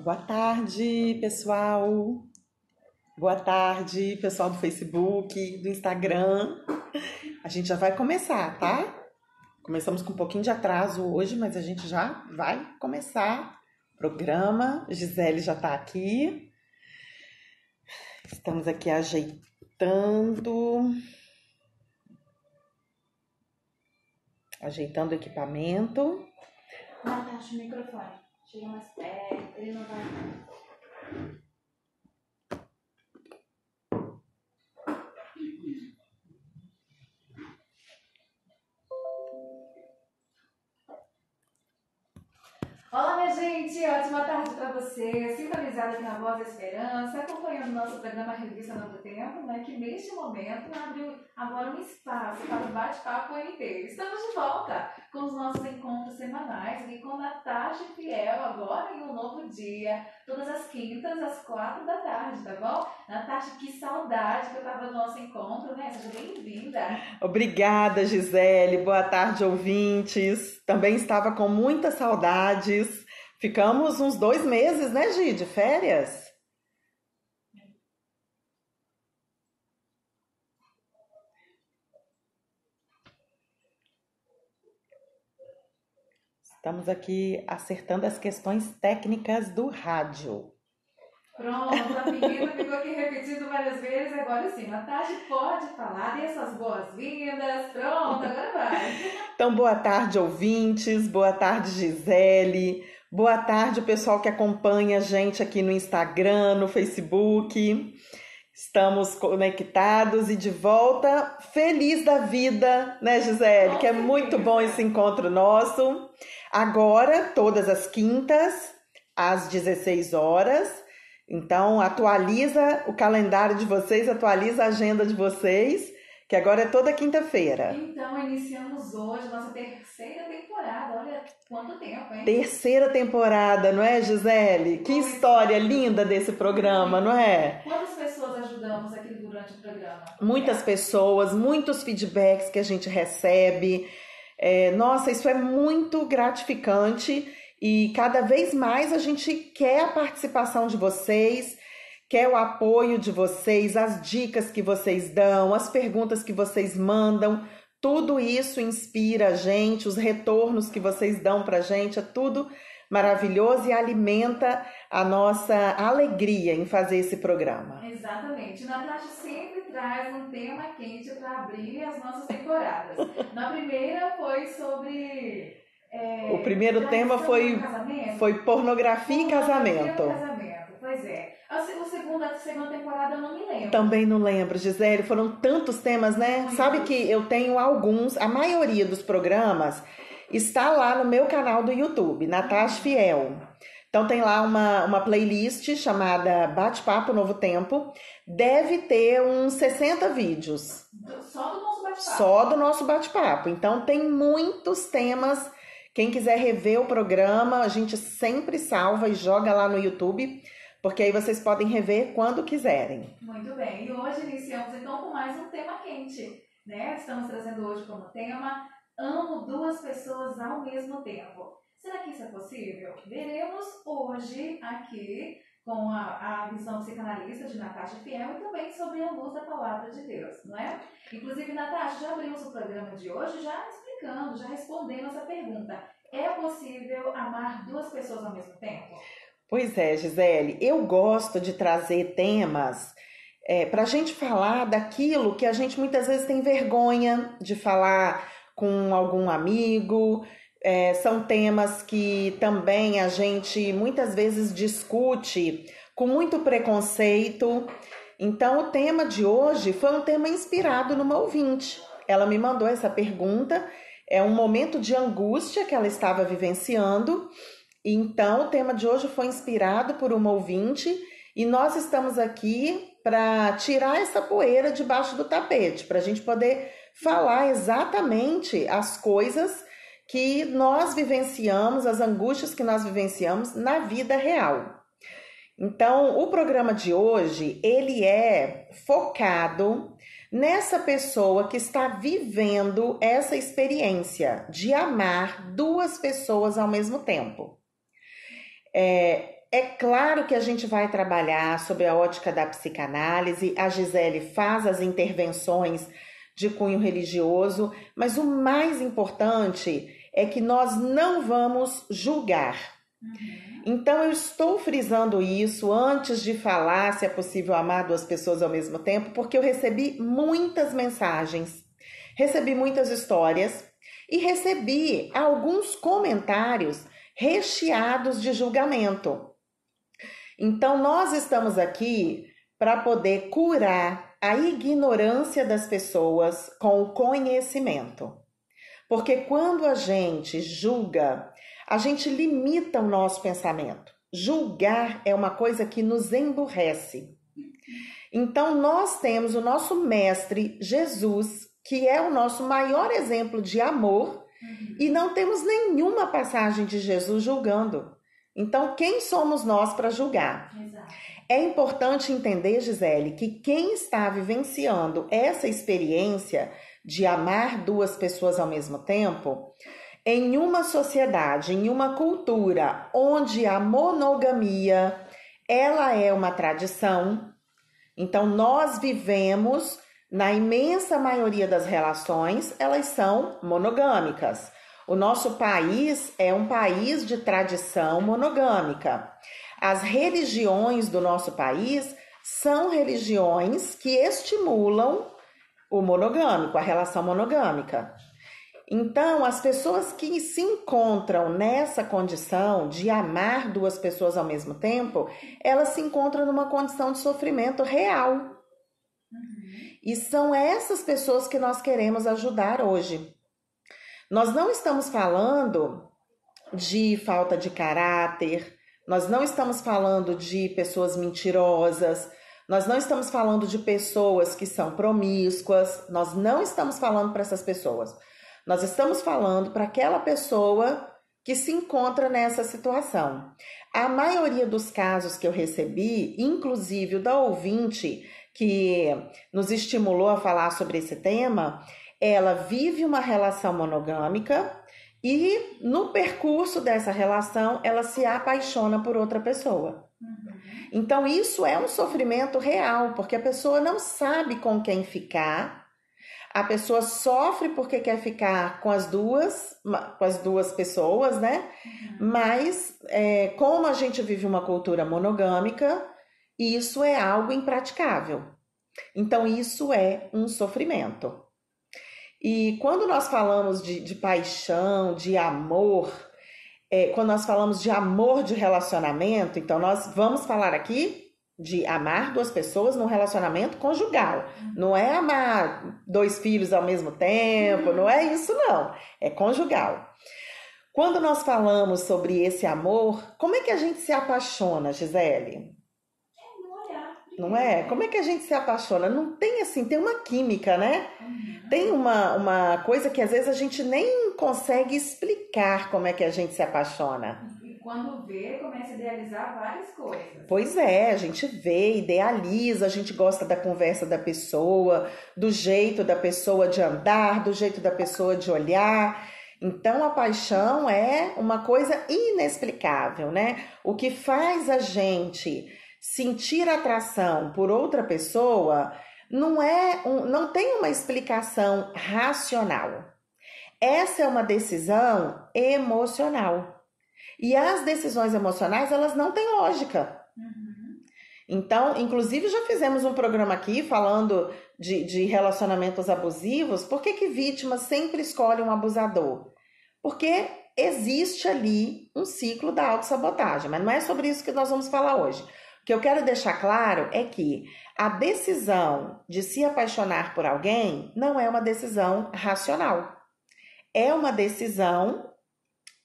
Boa tarde, pessoal. Boa tarde, pessoal do Facebook, do Instagram. A gente já vai começar, tá? Começamos com um pouquinho de atraso hoje, mas a gente já vai começar o programa. Gisele já tá aqui. Estamos aqui ajeitando o equipamento. Natasha, o microfone. Chega mais perto, ele não vai. Olá, minha gente! Ótima tarde para você, sintonizado aqui na Voz da Esperança, acompanhando o nosso programa Revista Novo Tempo, né, que neste momento abriu agora um espaço para o bate-papo NT. Estamos de volta com os nossos encontros semanais e com Natasha Fiel agora em um novo dia, todas as quintas às 4 da tarde, tá bom? Natasha, que saudade que eu tava do nosso encontro, né? Seja bem-vinda! Obrigada, Gisele. Boa tarde, ouvintes. Também estava com muitas saudades. Ficamos uns 2 meses, né, Gi, de férias? Estamos aqui acertando as questões técnicas do rádio. Pronto, a menina ficou aqui repetindo várias vezes, agora sim, Natasha pode falar, dê suas boas-vindas, pronto, agora vai. Então, boa tarde, ouvintes, boa tarde, Gisele, boa tarde, o pessoal que acompanha a gente aqui no Instagram, no Facebook. Estamos conectados e de volta, feliz da vida, né, Gisele? Que é muito bom esse encontro nosso. Agora, todas as quintas, às 16 horas. Então, atualiza o calendário de vocês, atualiza a agenda de vocês, que agora é toda quinta-feira. Então, iniciamos hoje nossa terceira temporada. Olha quanto tempo, hein? Terceira temporada, não é, Gisele? Que história linda desse programa, não é? Quantas pessoas ajudamos aqui durante o programa? Muitas pessoas, muitos feedbacks que a gente recebe. Nossa, isso é muito gratificante. E cada vez mais a gente quer a participação de vocês, quer o apoio de vocês, as dicas que vocês dão, as perguntas que vocês mandam. Tudo isso inspira a gente, os retornos que vocês dão pra gente, é tudo maravilhoso e alimenta a nossa alegria em fazer esse programa. Exatamente. Natasha sempre traz um tema quente para abrir as nossas temporadas. Na primeira foi sobre... O primeiro tema foi pornografia e casamento. Pois é. A segunda temporada eu não me lembro. Também não lembro, Gisele. Foram tantos temas, né? Sabe que eu tenho alguns, a maioria dos programas está lá no meu canal do YouTube, Natasha Fiel. Então tem lá uma playlist chamada Bate-Papo Novo Tempo. Deve ter uns 60 vídeos. Só do nosso bate-papo. Só do nosso bate-papo. Então tem muitos temas. Quem quiser rever o programa, a gente sempre salva e joga lá no YouTube, porque aí vocês podem rever quando quiserem. Muito bem. E hoje iniciamos então com mais um tema quente, né? Estamos trazendo hoje como tema Amo duas pessoas ao mesmo tempo. Será que isso é possível? Veremos hoje aqui com a visão psicanalista de Natasha Fiel e também sobre a luz da palavra de Deus, não é? Inclusive, Natasha, já abrimos o programa de hoje já explicando, já respondendo essa pergunta. É possível amar duas pessoas ao mesmo tempo? Pois é, Gisele, eu gosto de trazer temas para a gente falar daquilo que a gente muitas vezes tem vergonha de falar com algum amigo. São temas que também a gente muitas vezes discute com muito preconceito. Então, o tema de hoje foi um tema inspirado numa ouvinte. Ela me mandou essa pergunta, é um momento de angústia que ela estava vivenciando. Então, o tema de hoje foi inspirado por uma ouvinte e nós estamos aqui para tirar essa poeira debaixo do tapete, para a gente poder falar exatamente as coisas que nós vivenciamos, as angústias que nós vivenciamos na vida real. Então, o programa de hoje, ele é focado nessa pessoa que está vivendo essa experiência de amar duas pessoas ao mesmo tempo. É claro que a gente vai trabalhar sobre a ótica da psicanálise, a Gisele faz as intervenções de cunho religioso, mas o mais importante é que nós não vamos julgar. Então eu estou frisando isso antes de falar se é possível amar duas pessoas ao mesmo tempo, porque eu recebi muitas mensagens, recebi muitas histórias e recebi alguns comentários recheados de julgamento. Então, nós estamos aqui para poder curar a ignorância das pessoas com o conhecimento. Porque quando a gente julga, a gente limita o nosso pensamento. Julgar é uma coisa que nos emburrece. Então, nós temos o nosso mestre Jesus, que é o nosso maior exemplo de amor, e não temos nenhuma passagem de Jesus julgando. Então, quem somos nós para julgar? Exato. É importante entender, Gisele, que quem está vivenciando essa experiência de amar duas pessoas ao mesmo tempo, em uma sociedade, em uma cultura onde a monogamia, ela é uma tradição, então nós vivemos, na imensa maioria das relações, elas são monogâmicas. O nosso país é um país de tradição monogâmica. As religiões do nosso país são religiões que estimulam o monogâmico, a relação monogâmica. Então, as pessoas que se encontram nessa condição de amar duas pessoas ao mesmo tempo, elas se encontram numa condição de sofrimento real. E são essas pessoas que nós queremos ajudar hoje. Nós não estamos falando de falta de caráter, nós não estamos falando de pessoas mentirosas, nós não estamos falando de pessoas que são promíscuas, nós não estamos falando para essas pessoas. Nós estamos falando para aquela pessoa que se encontra nessa situação. A maioria dos casos que eu recebi, inclusive o da ouvinte que nos estimulou a falar sobre esse tema, ela vive uma relação monogâmica e no percurso dessa relação ela se apaixona por outra pessoa. Então isso é um sofrimento real, porque a pessoa não sabe com quem ficar, a pessoa sofre porque quer ficar com as duas pessoas, né? Mas como a gente vive uma cultura monogâmica, isso é algo impraticável. Então isso é um sofrimento. E quando nós falamos de paixão, de amor, quando nós falamos de amor de relacionamento, então nós vamos falar aqui de amar duas pessoas num relacionamento conjugal. Não é amar dois filhos ao mesmo tempo, não é isso não, é conjugal. Quando nós falamos sobre esse amor, como é que a gente se apaixona, Gisele? Não é? Como é que a gente se apaixona? Não tem assim, tem uma química, né? Tem uma coisa que às vezes a gente nem consegue explicar como é que a gente se apaixona. E quando vê, começa a idealizar várias coisas. Pois é, a gente vê, idealiza, a gente gosta da conversa da pessoa, do jeito da pessoa de andar, do jeito da pessoa de olhar. Então a paixão é uma coisa inexplicável, né? O que faz a gente sentir atração por outra pessoa não tem uma explicação racional. Essa é uma decisão emocional. E as decisões emocionais, elas não têm lógica. Então, inclusive já fizemos um programa aqui falando de relacionamentos abusivos. Por que vítimas sempre escolhem um abusador? Porque existe ali um ciclo da autossabotagem, mas não é sobre isso que nós vamos falar hoje. O que eu quero deixar claro é que a decisão de se apaixonar por alguém não é uma decisão racional. É uma decisão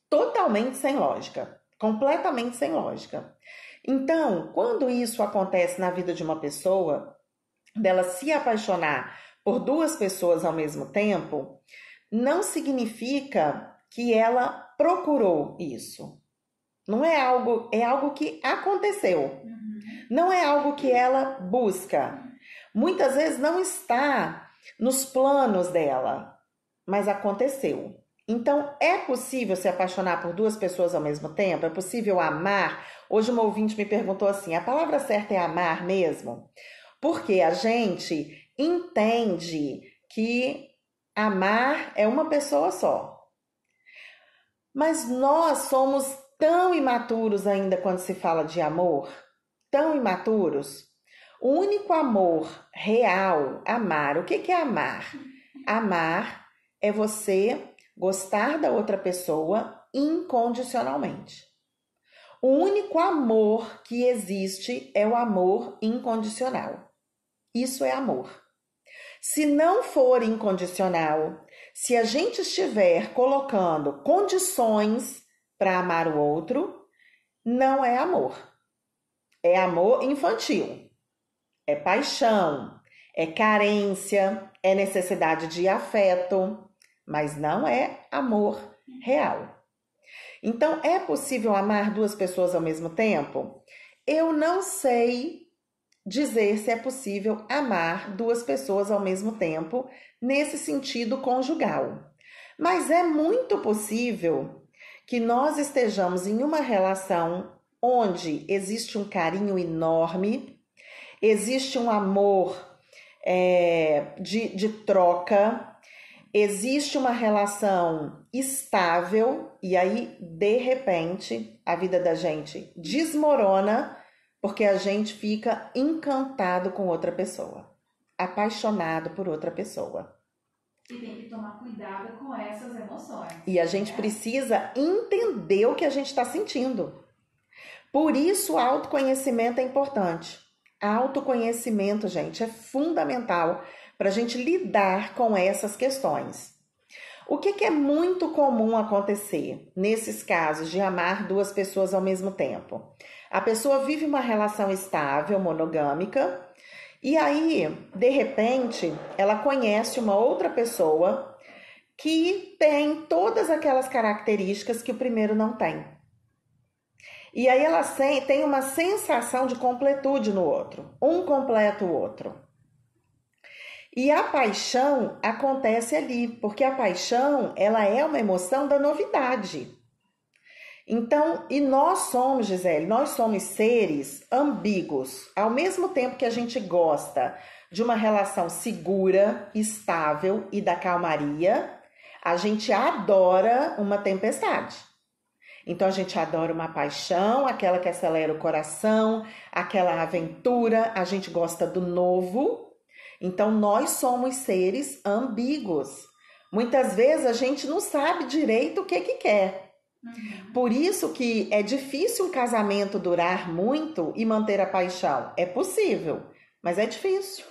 totalmente sem lógica, completamente sem lógica. Então, quando isso acontece na vida de uma pessoa, dela se apaixonar por duas pessoas ao mesmo tempo, não significa que ela procurou isso. Não é algo, é algo que aconteceu. Não é algo que ela busca. Muitas vezes não está nos planos dela, mas aconteceu. Então, é possível se apaixonar por duas pessoas ao mesmo tempo? É possível amar? Hoje uma ouvinte me perguntou assim, a palavra certa é amar mesmo? Porque a gente entende que amar é uma pessoa só. Mas nós somos tão imaturos ainda quando se fala de amor, tão imaturos. O único amor real, amar, o que é amar? Amar é você gostar da outra pessoa incondicionalmente. O único amor que existe é o amor incondicional. Isso é amor. Se não for incondicional, se a gente estiver colocando condições para amar o outro, não é amor. É amor infantil. É paixão, é carência, é necessidade de afeto, mas não é amor real. Então, é possível amar duas pessoas ao mesmo tempo? Eu não sei dizer se é possível amar duas pessoas ao mesmo tempo nesse sentido conjugal. Mas é muito possível que nós estejamos em uma relação onde existe um carinho enorme, existe um amor de troca, existe uma relação estável e aí, de repente, a vida da gente desmorona porque a gente fica encantado com outra pessoa, apaixonado por outra pessoa. E tem que tomar cuidado com essas emoções. E a gente precisa entender o que a gente está sentindo. Por isso, o autoconhecimento é importante. Autoconhecimento, gente, é fundamental para a gente lidar com essas questões. O que é muito comum acontecer nesses casos de amar duas pessoas ao mesmo tempo? A pessoa vive uma relação estável, monogâmica, e aí, de repente, ela conhece uma outra pessoa que tem todas aquelas características que o primeiro não tem. E aí ela tem uma sensação de completude no outro. Um completa o outro. E a paixão acontece ali, porque a paixão, ela é uma emoção da novidade. Então, e nós somos, Gisele, nós somos seres ambíguos. Ao mesmo tempo que a gente gosta de uma relação segura, estável e da calmaria, a gente adora uma tempestade. Então, a gente adora uma paixão, aquela que acelera o coração, aquela aventura, a gente gosta do novo. Então, nós somos seres ambíguos. Muitas vezes a gente não sabe direito o que quer. Por isso que é difícil um casamento durar muito e manter a paixão. É possível, mas é difícil.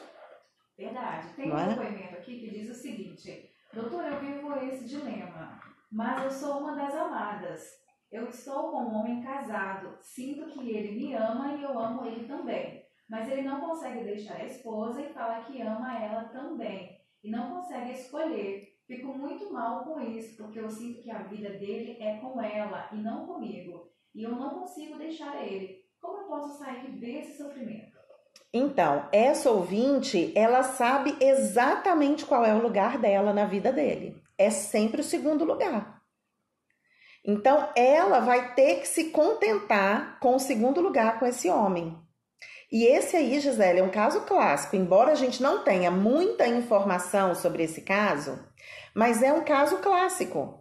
Verdade. Tem um depoimento aqui que diz o seguinte: doutor, eu vivo esse dilema, mas eu sou uma das amadas. Eu estou com um homem casado, sinto que ele me ama e eu amo ele também. Mas ele não consegue deixar a esposa e fala que ama ela também. E não consegue escolher. Fico muito mal com isso, porque eu sinto que a vida dele é com ela e não comigo. E eu não consigo deixar ele. Como eu posso sair desse sofrimento? Então, essa ouvinte, ela sabe exatamente qual é o lugar dela na vida dele. É sempre o segundo lugar. Então, ela vai ter que se contentar com o segundo lugar com esse homem. E esse aí, Gisele, é um caso clássico. Embora a gente não tenha muita informação sobre esse caso, mas é um caso clássico.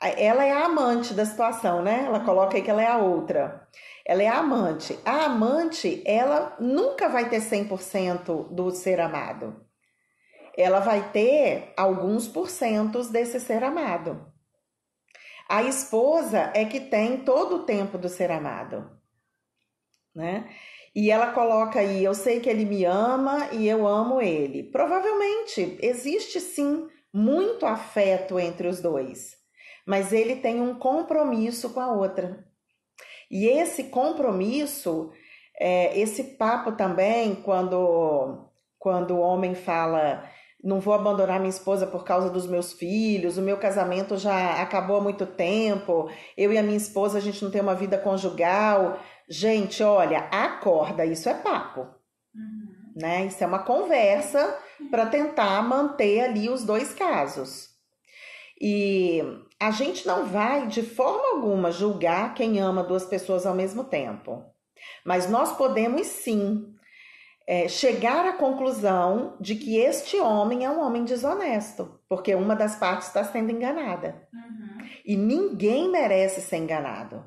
Ela é a amante da situação, né? Ela coloca aí que ela é a outra. Ela é a amante. A amante, ela nunca vai ter 100% do ser amado. Ela vai ter alguns porcentos desse ser amado. A esposa é que tem todo o tempo do ser amado, né? E ela coloca aí, eu sei que ele me ama e eu amo ele. Provavelmente existe sim muito afeto entre os dois, mas ele tem um compromisso com a outra. E esse compromisso, esse papo também, quando o homem fala, não vou abandonar minha esposa por causa dos meus filhos, o meu casamento já acabou há muito tempo, eu e a minha esposa, a gente não tem uma vida conjugal. Gente, olha, acorda, isso é papo, né? Isso é uma conversa para tentar manter ali os dois casos. E a gente não vai, de forma alguma, julgar quem ama duas pessoas ao mesmo tempo. Mas nós podemos sim chegar à conclusão de que este homem é um homem desonesto, porque uma das partes está sendo enganada. E ninguém merece ser enganado.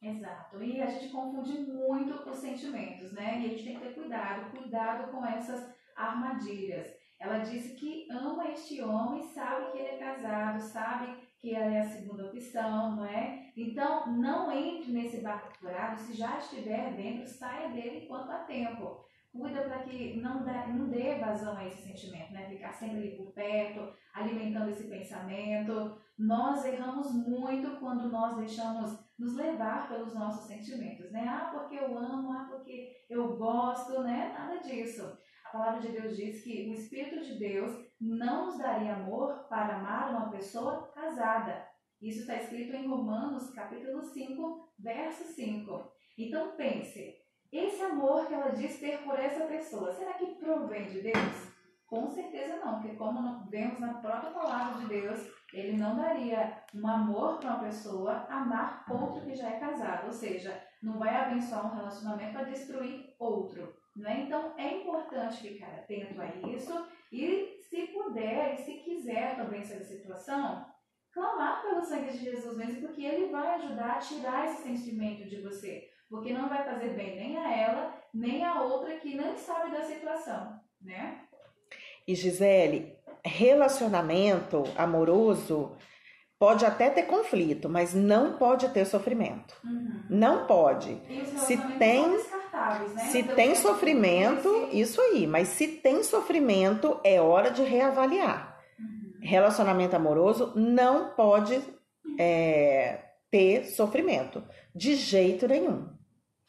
Exato. E a gente confunde muito os sentimentos, né? E a gente tem que ter cuidado com essas armadilhas. Ela disse que ama este homem, sabe que ele é casado, sabe que ela é a segunda opção, não é? Então, não entre nesse barco furado. Se já estiver dentro, saia dele enquanto há tempo. Cuida para que não dê vazão a esse sentimento, né? Ficar sempre ali por perto, alimentando esse pensamento. Nós erramos muito quando nós deixamos nos levar pelos nossos sentimentos, né? Ah, porque eu amo, porque eu gosto, né? Nada disso. A palavra de Deus diz que o Espírito de Deus não nos daria amor para amar uma pessoa casada. Isso está escrito em Romanos, capítulo 5, verso 5. Então pense, esse amor que ela diz ter por essa pessoa, será que provém de Deus? Com certeza não, porque como vemos na própria palavra de Deus, ele não daria um amor para uma pessoa amar outro que já é casado, ou seja, não vai abençoar um relacionamento para destruir outro, né? Então é importante ficar atento a isso e, se puder e se quiser também essa situação, clamar pelo sangue de Jesus mesmo, porque ele vai ajudar a tirar esse sentimento de você, porque não vai fazer bem nem a ela, nem a outra que não sabe da situação, né? E Gisele, relacionamento amoroso pode até ter conflito, mas não pode ter sofrimento. Não pode. E os Se relacionamentos tem, são descartáveis, né? se tem sofrimento, isso aí. Mas se tem sofrimento, é hora de reavaliar. Relacionamento amoroso não pode ter sofrimento, de jeito nenhum.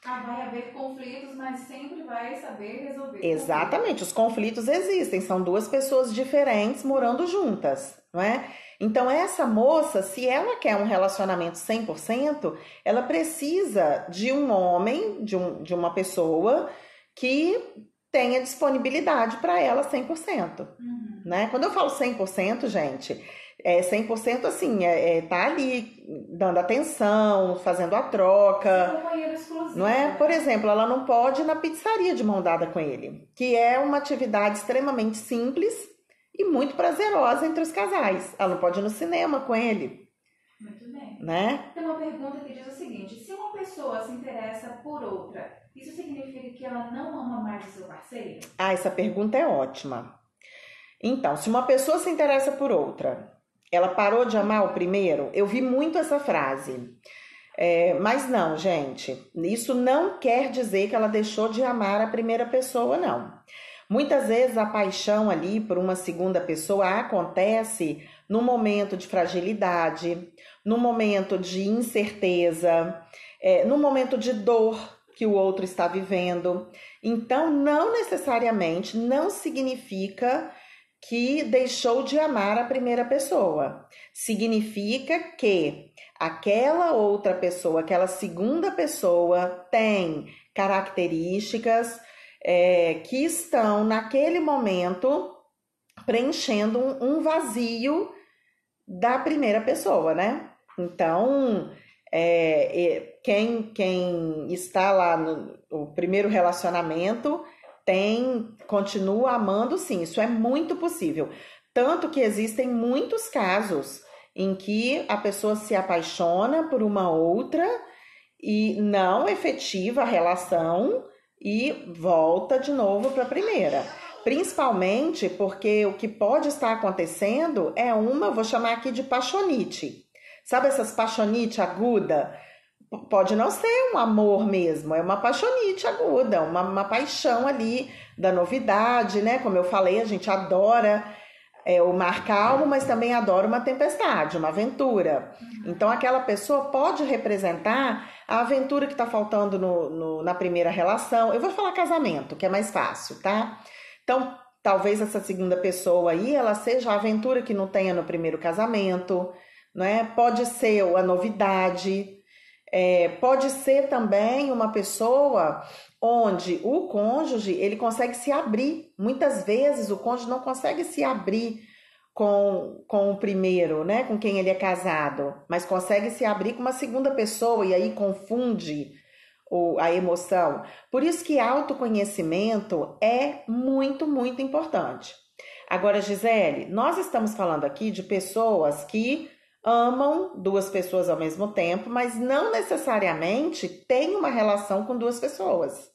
Vai haver conflitos, mas sempre vai saber resolver. Exatamente, os conflitos existem, são duas pessoas diferentes morando juntas, não é? Então essa moça, se ela quer um relacionamento 100%, ela precisa de um homem, de uma pessoa que tenha disponibilidade para ela 100%, né? Quando eu falo 100%, gente, 100% assim, tá ali dando atenção, fazendo a troca, não é? Por exemplo, ela não pode ir na pizzaria de mão dada com ele, que é uma atividade extremamente simples e muito prazerosa entre os casais. Ela não pode ir no cinema com ele. Muito bem. Né? Tem uma pergunta que diz o seguinte: se uma pessoa se interessa por outra, isso significa que ela não ama mais o seu parceiro? Essa pergunta é ótima. Então, se uma pessoa se interessa por outra, ela parou de amar o primeiro? Eu vi muito essa frase. Mas não, gente, isso não quer dizer que ela deixou de amar a primeira pessoa, não. Muitas vezes a paixão ali por uma segunda pessoa acontece num momento de fragilidade, num momento de incerteza, num momento de dor que o outro está vivendo. Então, não necessariamente, não significa que deixou de amar a primeira pessoa. Significa que aquela outra pessoa, aquela segunda pessoa tem características que estão naquele momento preenchendo um vazio da primeira pessoa, né? Então, quem está lá no primeiro relacionamento continua amando, sim, isso é muito possível. Tanto que existem muitos casos em que a pessoa se apaixona por uma outra e não efetiva a relação e volta de novo para a primeira. Principalmente porque o que pode estar acontecendo é vou chamar aqui de paixonite. Sabe essas paixonite aguda? Pode não ser um amor mesmo, é uma paixonite aguda, uma paixão ali da novidade, né? Como eu falei, a gente adora o mar calmo, mas também adora uma tempestade, uma aventura. Então, aquela pessoa pode representar a aventura que está faltando na primeira relação. Eu vou falar casamento, que é mais fácil, tá? Então, talvez essa segunda pessoa aí, ela seja a aventura que não tenha no primeiro casamento, né? Pode ser a novidade, pode ser também uma pessoa onde o cônjuge, ele consegue se abrir. Muitas vezes o cônjuge não consegue se abrir com o primeiro, né? Com quem ele é casado, mas consegue se abrir com uma segunda pessoa e aí confunde a emoção. Por isso que autoconhecimento é muito, muito importante. Agora, Gisele, nós estamos falando aqui de pessoas que amam duas pessoas ao mesmo tempo, mas não necessariamente tem uma relação com duas pessoas,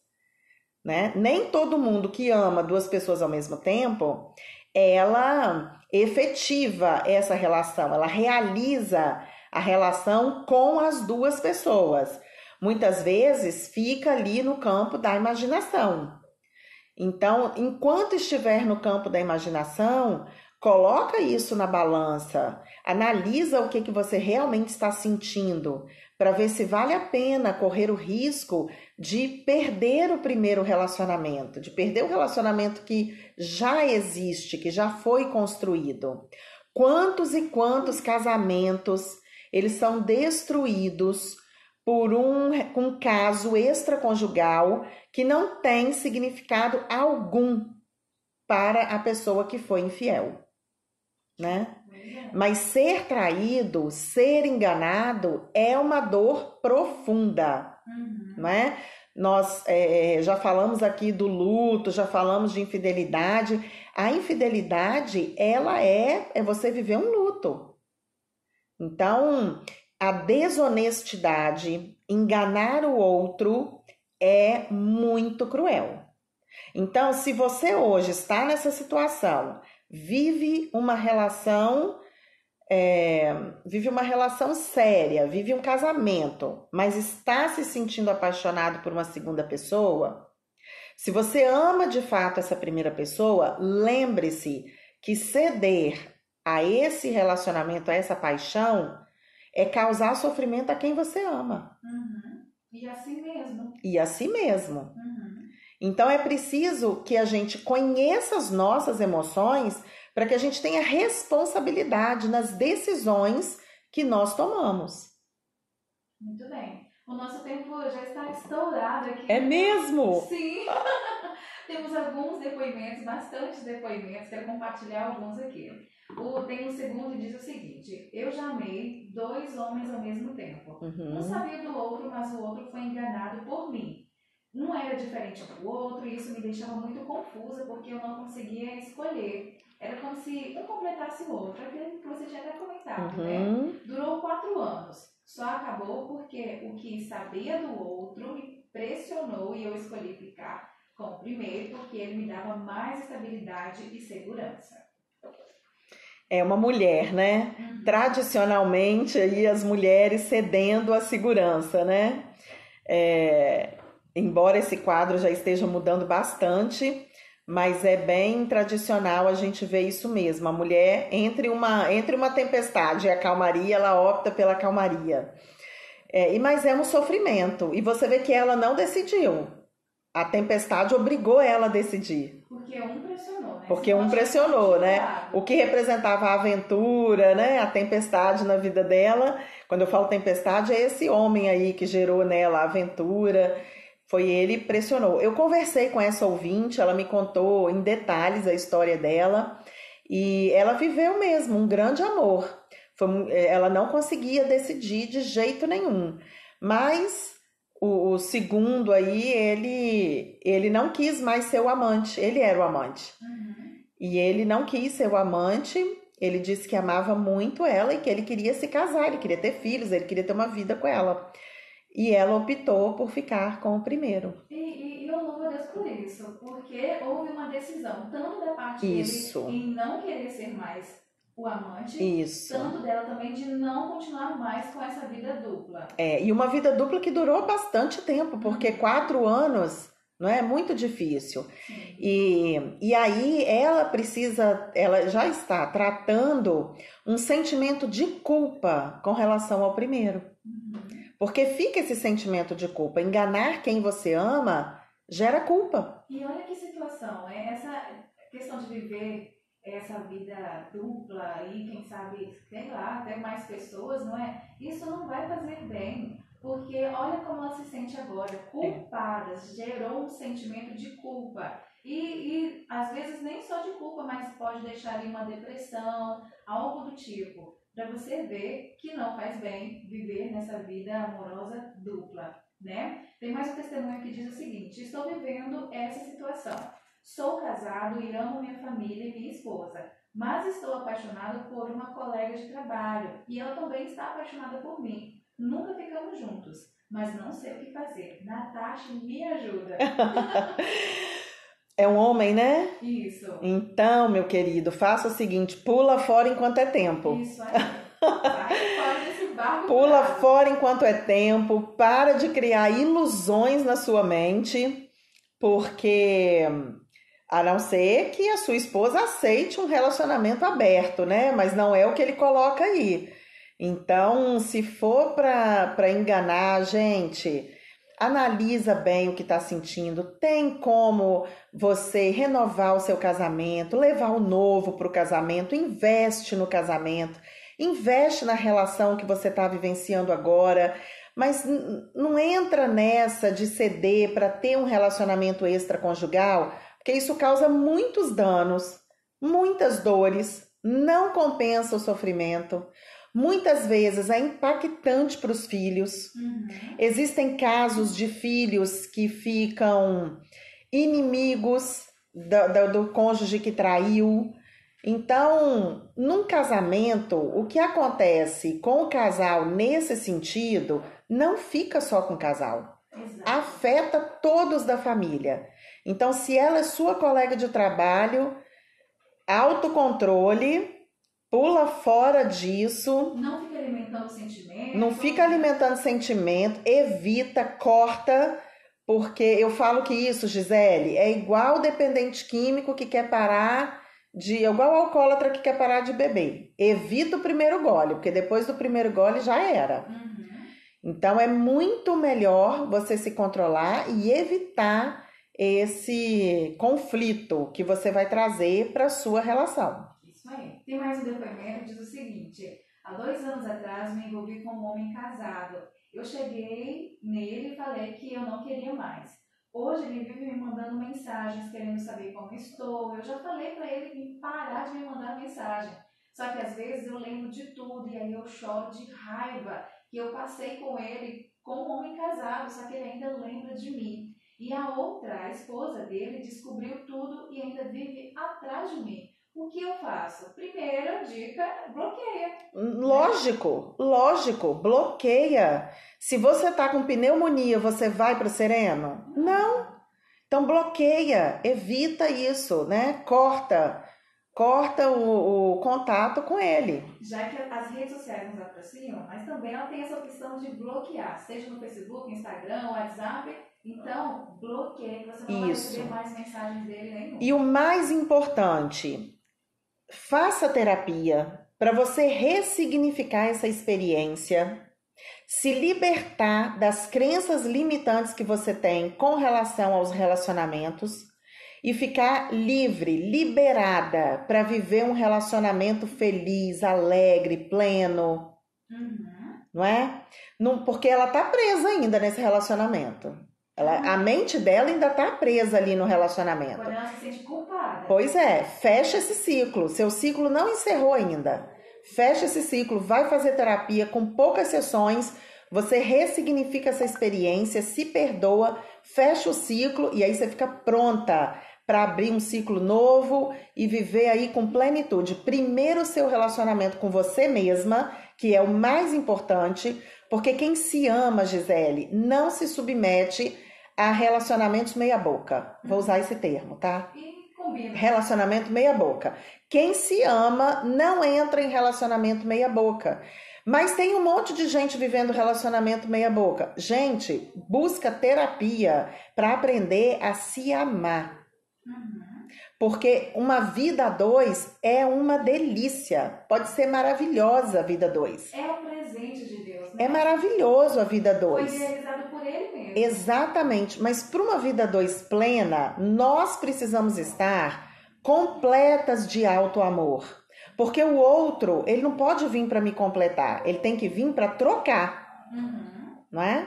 né? Nem todo mundo que ama duas pessoas ao mesmo tempo, ela efetiva essa relação, ela realiza a relação com as duas pessoas. Muitas vezes fica ali no campo da imaginação. Então, enquanto estiver no campo da imaginação, coloca isso na balança, analisa o que você realmente está sentindo, para ver se vale a pena correr o risco de perder o primeiro relacionamento, de perder o relacionamento que já existe, que já foi construído. Quantos e quantos casamentos eles são destruídos por um caso extraconjugal que não tem significado algum para a pessoa que foi infiel, né? Mas ser traído, ser enganado é uma dor profunda, não é? Nós já falamos aqui do luto, já falamos de infidelidade. A infidelidade, ela é você viver um luto. Então, a desonestidade, enganar o outro é muito cruel. Então, se você hoje está nessa situação, vive uma relação séria, vive um casamento, mas está se sentindo apaixonado por uma segunda pessoa, se você ama de fato essa primeira pessoa, lembre-se que ceder a esse relacionamento, a essa paixão, é causar sofrimento a quem você ama. E a si mesmo. E a si mesmo. Então é preciso que a gente conheça as nossas emoções para que a gente tenha responsabilidade nas decisões que nós tomamos. Muito bem. O nosso tempo já está estourado aqui. É mesmo? Sim. Temos alguns depoimentos, bastantes depoimentos, quero compartilhar alguns aqui. Tem um segundo e diz o seguinte: eu já amei dois homens ao mesmo tempo. Um sabia do outro, mas o outro foi enganado por mim. Um era diferente do outro e isso me deixava muito confusa porque eu não conseguia escolher. Era como se um completasse o outro, aquilo que você tinha até comentado, né? Durou 4 anos. Só acabou porque o que sabia do outro me pressionou e eu escolhi ficar com o primeiro porque ele me dava mais estabilidade e segurança. É uma mulher, né? Tradicionalmente, aí as mulheres cedendo a segurança, né? Embora esse quadro já esteja mudando bastante, mas é bem tradicional a gente ver isso mesmo. A mulher, entre uma tempestade e a calmaria, ela opta pela calmaria. Mas é um sofrimento. E você vê que ela não decidiu. A tempestade obrigou ela a decidir. Porque um pressionou, né? Porque um pressionou, né? O que representava a aventura, né? A tempestade na vida dela. Quando eu falo tempestade, é esse homem aí que gerou nela a aventura. Foi ele que pressionou. Eu conversei com essa ouvinte, ela me contou em detalhes a história dela. E ela viveu mesmo um grande amor. Ela não conseguia decidir de jeito nenhum. Mas o segundo aí, ele não quis mais ser o amante. Ele era o amante. E ele não quis ser o amante. Ele disse que amava muito ela e que ele queria se casar, ele queria ter filhos, ele queria ter uma vida com ela. E ela optou por ficar com o primeiro. E eu louvo a Deus por isso, porque houve uma decisão, tanto da parte Isso. dele em não querer ser mais o amante, Isso. tanto dela também de não continuar mais com essa vida dupla. E uma vida dupla que durou bastante tempo, porque 4 anos não é muito difícil. E aí ela já está tratando um sentimento de culpa com relação ao primeiro. Porque fica esse sentimento de culpa. Enganar quem você ama gera culpa. E olha que situação, essa questão de viver essa vida dupla e quem sabe, sei lá, até mais pessoas, não é? Isso não vai fazer bem, porque olha como ela se sente agora, culpada, gerou um sentimento de culpa. E às vezes nem só de culpa, mas pode deixar ali uma depressão, algo do tipo, para você ver que não faz bem viver nessa vida amorosa dupla, né? Tem mais um testemunho que diz o seguinte: estou vivendo essa situação. Sou casado e amo minha família e minha esposa, mas estou apaixonado por uma colega de trabalho e ela também está apaixonada por mim. Nunca ficamos juntos, mas não sei o que fazer. Natasha, me ajuda. É um homem, né? Isso. Então, meu querido, faça o seguinte, pula fora enquanto é tempo. Isso aí. Vai fora desse barco. Pula fora enquanto é tempo, para de criar ilusões na sua mente, porque a não ser que a sua esposa aceite um relacionamento aberto, né? Mas não é o que ele coloca aí. Então, se for para enganar a gente, analisa bem o que está sentindo. Tem como você renovar o seu casamento, levar o novo para o casamento, investe no casamento, investe na relação que você está vivenciando agora, mas não entra nessa de ceder para ter um relacionamento extraconjugal, porque isso causa muitos danos, muitas dores, não compensa o sofrimento. Muitas vezes é impactante para os filhos. Existem casos de filhos que ficam inimigos do cônjuge que traiu. Então, num casamento, o que acontece com o casal nesse sentido não fica só com o casal. Exato. Afeta todos da família. Então, se ela é sua colega de trabalho, autocontrole, pula fora disso. Não fica alimentando sentimento. Não fica alimentando sentimento, evita, corta, porque eu falo que isso, Gisele, é igual dependente químico que quer parar igual alcoólatra que quer parar de beber. Evita o primeiro gole, porque depois do primeiro gole já era. Então é muito melhor você se controlar e evitar esse conflito que você vai trazer para sua relação. Isso aí. Tem mais um depoimento que diz o seguinte: há 2 anos atrás me envolvi com um homem casado. Eu cheguei nele e falei que eu não queria mais. Hoje ele vive me mandando mensagens querendo saber como estou. Eu já falei para ele parar de me mandar mensagem. Só que às vezes eu lembro de tudo e aí eu choro de raiva que eu passei com ele como um homem casado, só que ele ainda lembra de mim. E a outra, a esposa dele, descobriu tudo e ainda vive atrás de mim. O que eu faço? Primeira dica, bloqueia. Lógico, bloqueia. Se você tá com pneumonia, você vai para o sereno? Não. Então bloqueia, evita isso, né? Corta o contato com ele. Já que as redes sociais nos aproximam, mas também ela tem essa opção de bloquear, seja no Facebook, Instagram, WhatsApp. Então, bloqueia, que você não vai receber mais mensagens dele nenhum. E o mais importante, faça terapia para você ressignificar essa experiência, se libertar das crenças limitantes que você tem com relação aos relacionamentos e ficar livre, liberada para viver um relacionamento feliz, alegre, pleno. Não é? Porque ela tá presa ainda nesse relacionamento. A mente dela ainda tá presa ali no relacionamento. Quando ela se sente culpada. Pois é, fecha esse ciclo. Seu ciclo não encerrou ainda. Fecha esse ciclo, vai fazer terapia com poucas sessões. Você ressignifica essa experiência, se perdoa, fecha o ciclo e aí você fica pronta para abrir um ciclo novo e viver aí com plenitude. Primeiro o seu relacionamento com você mesma, que é o mais importante, porque quem se ama, Gisele, não se submete a relacionamentos meia boca. Vou usar esse termo, tá? E combina. Relacionamento meia boca. Quem se ama não entra em relacionamento meia boca. Mas tem um monte de gente vivendo relacionamento meia boca. Gente, busca terapia para aprender a se amar. Porque uma vida a dois é uma delícia. Pode ser maravilhosa a vida a dois. É o presente de Deus, né? É maravilhoso a vida a dois. Foi realizado por ele mesmo. Exatamente. Mas para uma vida a dois plena, nós precisamos estar completas de auto-amor. Porque o outro, ele não pode vir para me completar. Ele tem que vir para trocar. Não é?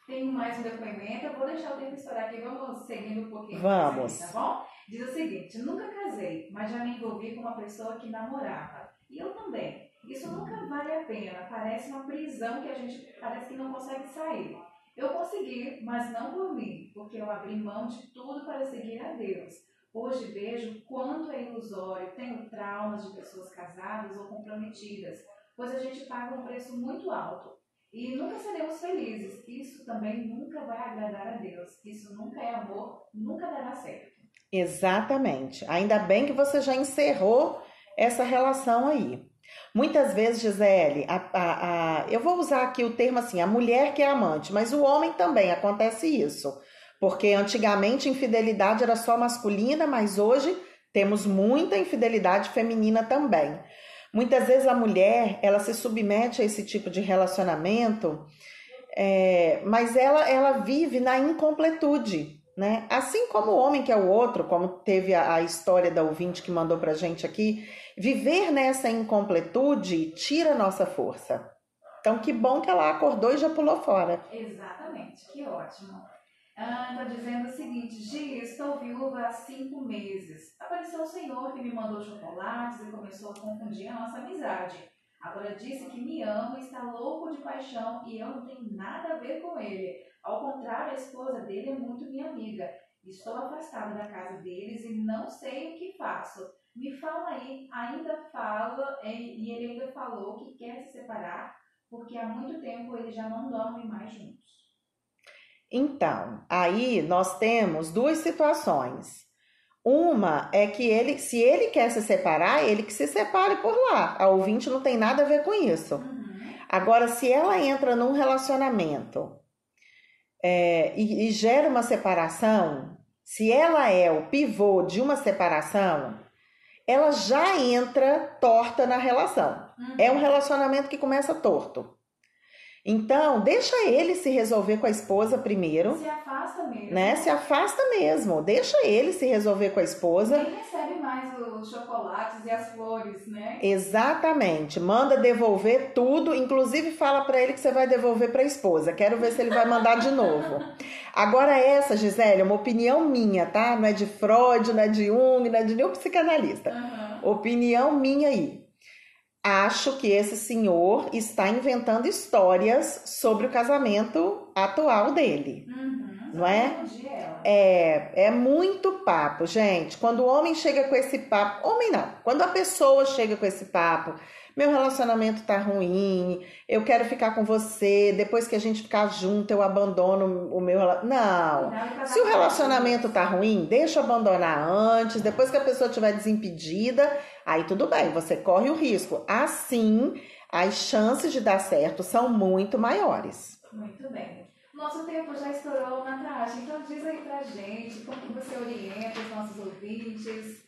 Tem mais um depoimento. Eu vou deixar o tempo estourar aqui. Vamos seguindo um pouquinho. Vamos. Tá bom? Diz o seguinte: nunca casei, mas já me envolvi com uma pessoa que namorava. E eu também. Isso nunca vale a pena. Parece uma prisão que a gente parece que não consegue sair. Eu consegui, mas não por mim, porque eu abri mão de tudo para seguir a Deus. Hoje vejo quanto é ilusório, tenho traumas de pessoas casadas ou comprometidas, pois a gente paga um preço muito alto. E nunca seremos felizes. Isso também nunca vai agradar a Deus. Isso nunca é amor, nunca dará certo. Exatamente. Ainda bem que você já encerrou essa relação aí. Muitas vezes, Gisele, eu vou usar aqui o termo assim, a mulher que é amante, mas o homem também acontece isso. Porque antigamente infidelidade era só masculina, mas hoje temos muita infidelidade feminina também. Muitas vezes a mulher, ela se submete a esse tipo de relacionamento, mas ela vive na incompletude, né? Assim como o homem que é o outro, como teve a história da ouvinte que mandou pra gente aqui, viver nessa incompletude tira a nossa força. Então, que bom que ela acordou e já pulou fora. Exatamente, que ótimo. Está dizendo o seguinte: Gi, estou viúva há 5 meses. Apareceu um senhor que me mandou chocolates e começou a confundir a nossa amizade. Agora disse que me ama e está louco de paixão e eu não tenho nada a ver com ele. Ao contrário, a esposa dele é muito minha amiga. Estou afastada da casa deles e não sei o que faço. Me fala aí, ainda fala, e ele ainda falou que quer se separar porque há muito tempo eles já não dormem mais juntos. Então, aí nós temos duas situações. Uma é que ele, se ele quer se separar, ele que se separe por lá. A ouvinte não tem nada a ver com isso. Agora, se ela entra num relacionamento e gera uma separação, se ela é o pivô de uma separação, ela já entra torta na relação. É um relacionamento que começa torto. Então, deixa ele se resolver com a esposa primeiro. Se afasta mesmo. Né? Se afasta mesmo. Deixa ele se resolver com a esposa. Nem recebe mais os chocolates e as flores, né? Exatamente. Manda devolver tudo. Inclusive, fala pra ele que você vai devolver pra esposa. Quero ver se ele vai mandar de novo. Agora, essa, Gisele, é uma opinião minha, tá? Não é de Freud, não é de Jung, não é de nenhum psicanalista. Opinião minha aí. Acho que esse senhor está inventando histórias sobre o casamento atual dele. Não é? É muito papo, gente. Quando o homem chega com esse papo, homem não, quando a pessoa chega com esse papo, meu relacionamento tá ruim, eu quero ficar com você, depois que a gente ficar junto eu abandono o meu relacionamento. Não, se o relacionamento tá ruim, deixa eu abandonar antes, depois que a pessoa estiver desimpedida, aí tudo bem, você corre o risco. Assim, as chances de dar certo são muito maiores. Muito bem. Nosso tempo já estourou, Natasha, então diz aí pra gente como que você orienta os nossos ouvintes.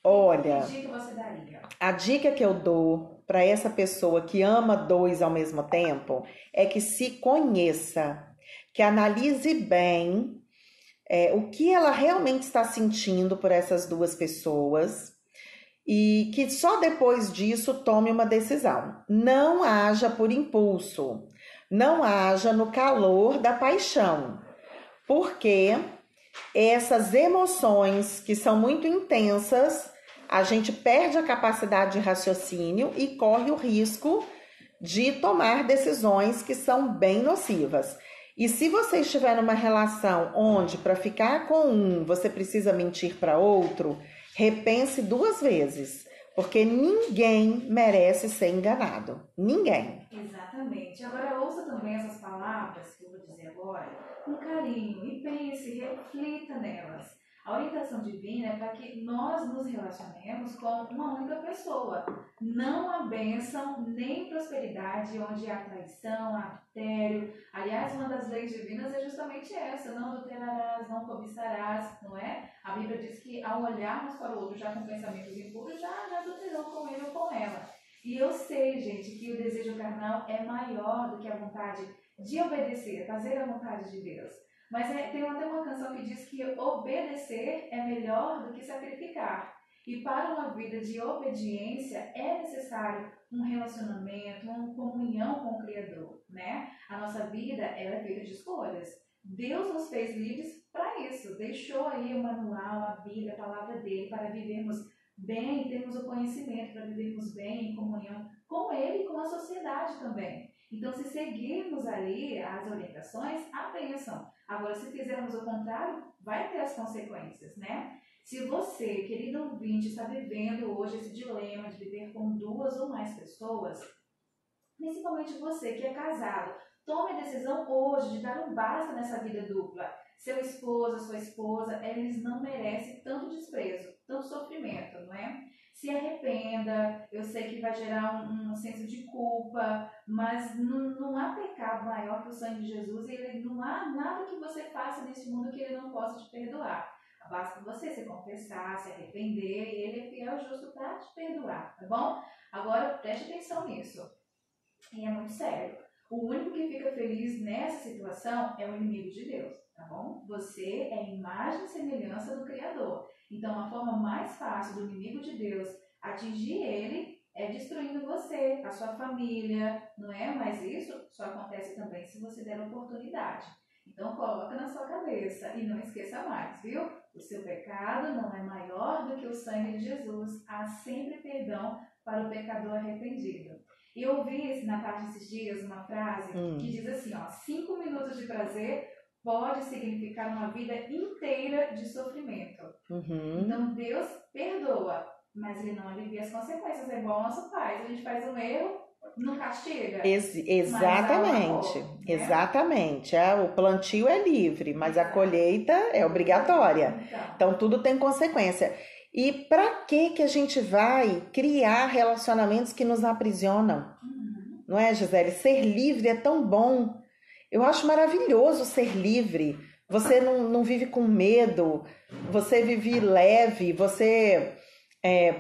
Olha, que dica você daria? A dica que eu dou para essa pessoa que ama dois ao mesmo tempo é que se conheça, que analise bem o que ela realmente está sentindo por essas duas pessoas e que só depois disso tome uma decisão. Não haja por impulso, não haja no calor da paixão, porque essas emoções que são muito intensas, a gente perde a capacidade de raciocínio e corre o risco de tomar decisões que são bem nocivas. E se você estiver numa relação onde para ficar com um você precisa mentir para outro, repense 2 vezes, porque ninguém merece ser enganado. Ninguém. Exatamente. Agora ouça também essas palavras que eu vou dizer agora com carinho e pense, reflita nelas. A orientação divina é para que nós nos relacionemos com uma única pessoa. Não há bênção nem prosperidade onde há traição, adultério. Aliás, uma das leis divinas é justamente essa: não adulterarás, não cobiçarás, não é? A Bíblia diz que ao olharmos para o outro já com pensamentos impuros, já adulterou com ele ou com ela. E eu sei, gente, que o desejo carnal é maior do que a vontade de obedecer, fazer a vontade de Deus. Mas tem até uma canção que diz que obedecer é melhor do que sacrificar. E para uma vida de obediência é necessário um relacionamento, uma comunhão com o Criador, né? A nossa vida ela é feita de escolhas. Deus nos fez livres para isso. Cristo deixou aí o manual, a Bíblia, a palavra dele, para vivermos bem, termos o conhecimento para vivermos bem em comunhão com ele e com a sociedade também. Então, se seguirmos ali as orientações, a bênção. Agora, se fizermos o contrário, vai ter as consequências, né? Se você, querido ouvinte, está vivendo hoje esse dilema de viver com 2 ou mais pessoas, principalmente você que é casado, tome a decisão hoje de dar um basta nessa vida dupla. Seu esposo, sua esposa, eles não merecem tanto desprezo, tanto sofrimento, não é? Se arrependa, eu sei que vai gerar um senso de culpa, mas não há pecado maior que o sangue de Jesus e não há nada que você faça nesse mundo que ele não possa te perdoar. Basta você se confessar, se arrepender e ele é fiel e justo para te perdoar, tá bom? Agora preste atenção nisso. E é muito sério. O único que fica feliz nessa situação é o inimigo de Deus, tá bom? Você é a imagem e semelhança do Criador. Então, a forma mais fácil do inimigo de Deus atingir ele é destruindo você, a sua família, não é? Mas isso só acontece também se você der oportunidade. Então, coloca na sua cabeça e não esqueça mais, viu? O seu pecado não é maior do que o sangue de Jesus. Há sempre perdão para o pecador arrependido. E eu ouvi na tarde esses dias uma frase que diz assim, ó, 5 minutos de prazer pode significar uma vida inteira de sofrimento. Então Deus perdoa, mas ele não alivia as consequências. É igual ao nosso pai. A gente faz um erro, não castiga. Exatamente, amor, né? Exatamente. O plantio é livre, mas a colheita é obrigatória. Então tudo tem consequência. E para que a gente vai criar relacionamentos que nos aprisionam? Não é, Gisele? Ser livre é tão bom. Eu acho maravilhoso ser livre. Você não vive com medo, você vive leve, você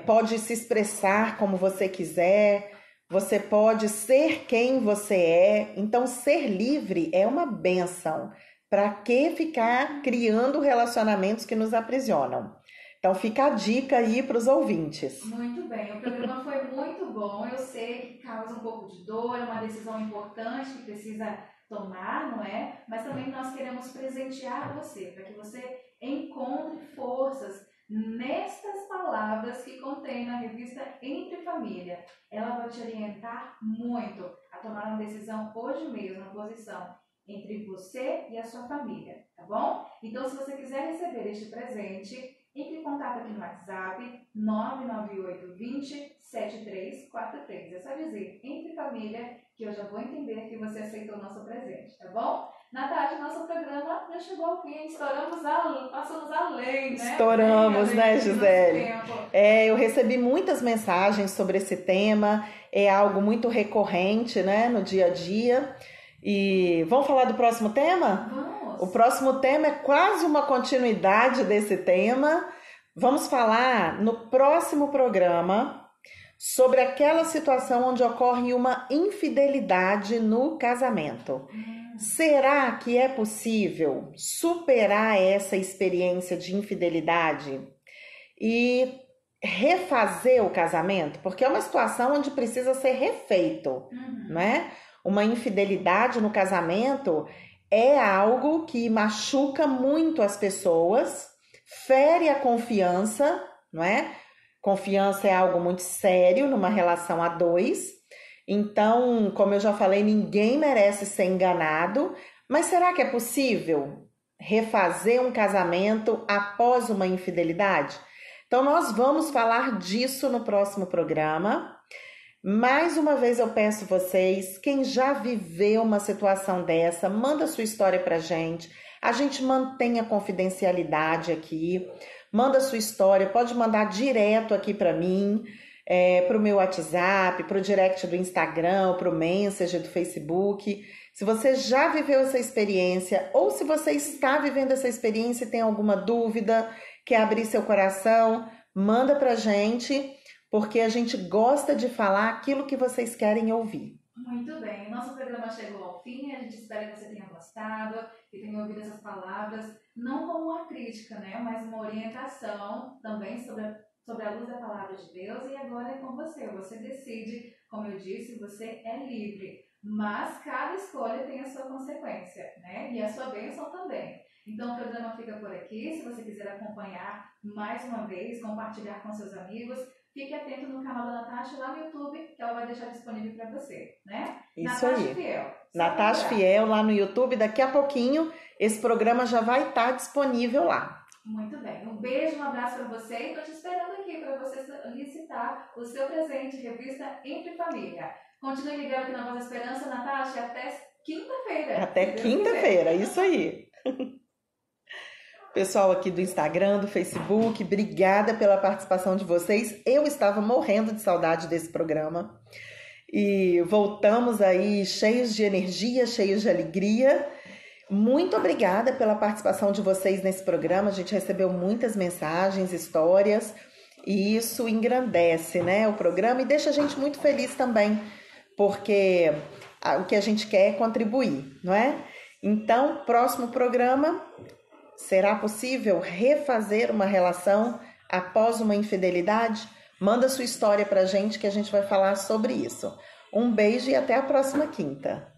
pode se expressar como você quiser, você pode ser quem você é. Então, ser livre é uma bênção. Para que ficar criando relacionamentos que nos aprisionam? Então fica a dica aí para os ouvintes. Muito bem, o programa foi muito bom. Eu sei que causa um pouco de dor, é uma decisão importante que precisa tomar, não é? Mas também nós queremos presentear você, para que você encontre forças nestas palavras que contém na revista Entre Família. Ela vai te orientar muito a tomar uma decisão hoje mesmo, uma posição entre você e a sua família, tá bom? Então, se você quiser receber este presente, entre em contato aqui no WhatsApp 998 20 7343. É só dizer Entre Família que eu já vou entender que você aceitou o nosso presente, tá bom? Na tarde, nosso programa já chegou ao fim. Passamos além, né? Estouramos, né, Gisele? Eu recebi muitas mensagens sobre esse tema. É algo muito recorrente, né, no dia a dia. E vamos falar do próximo tema? Vamos. O próximo tema é quase uma continuidade desse tema. Vamos falar no próximo programa sobre aquela situação onde ocorre uma infidelidade no casamento. Será que é possível superar essa experiência de infidelidade e refazer o casamento? Porque é uma situação onde precisa ser refeito, né? Uma infidelidade no casamento é algo que machuca muito as pessoas, fere a confiança, não é? Confiança é algo muito sério numa relação a dois. Então, como eu já falei, ninguém merece ser enganado. Mas será que é possível refazer um casamento após uma infidelidade? Então, nós vamos falar disso no próximo programa. Mais uma vez eu peço vocês, quem já viveu uma situação dessa, manda sua história pra gente. A gente mantém a confidencialidade aqui. Manda sua história, pode mandar direto aqui para mim, pro meu WhatsApp, pro direct do Instagram, pro Messenger do Facebook. Se você já viveu essa experiência ou se você está vivendo essa experiência e tem alguma dúvida, quer abrir seu coração, manda pra gente. Porque a gente gosta de falar aquilo que vocês querem ouvir. Muito bem, nosso programa chegou ao fim, a gente espera que você tenha gostado, que tenha ouvido essas palavras, não como uma crítica, né, mas uma orientação também sobre a luz da palavra de Deus. E agora é com você decide, como eu disse, você é livre, mas cada escolha tem a sua consequência, né, e a sua bênção também. Então o programa fica por aqui. Se você quiser acompanhar mais uma vez, compartilhar com seus amigos, fique atento no canal da Natasha lá no YouTube, que ela vai deixar disponível para você, né? Isso Natasha aí. Fiel. Natasha Fiel lá no YouTube. Daqui a pouquinho esse programa já vai estar disponível lá. Muito bem. Um beijo, um abraço para você e estou te esperando aqui para você licitar o seu presente, revista Entre Família. Continue ligado aqui na Voz da Esperança, Natasha, até quinta-feira. Até quinta-feira, isso aí. Pessoal aqui do Instagram, do Facebook, obrigada pela participação de vocês. Eu estava morrendo de saudade desse programa. E voltamos aí cheios de energia, cheios de alegria. Muito obrigada pela participação de vocês nesse programa. A gente recebeu muitas mensagens, histórias, e isso engrandece, né, o programa e deixa a gente muito feliz também, porque o que a gente quer é contribuir, não é? Então, próximo programa, será possível refazer uma relação após uma infidelidade? Manda sua história pra gente que a gente vai falar sobre isso. Um beijo e até a próxima quinta.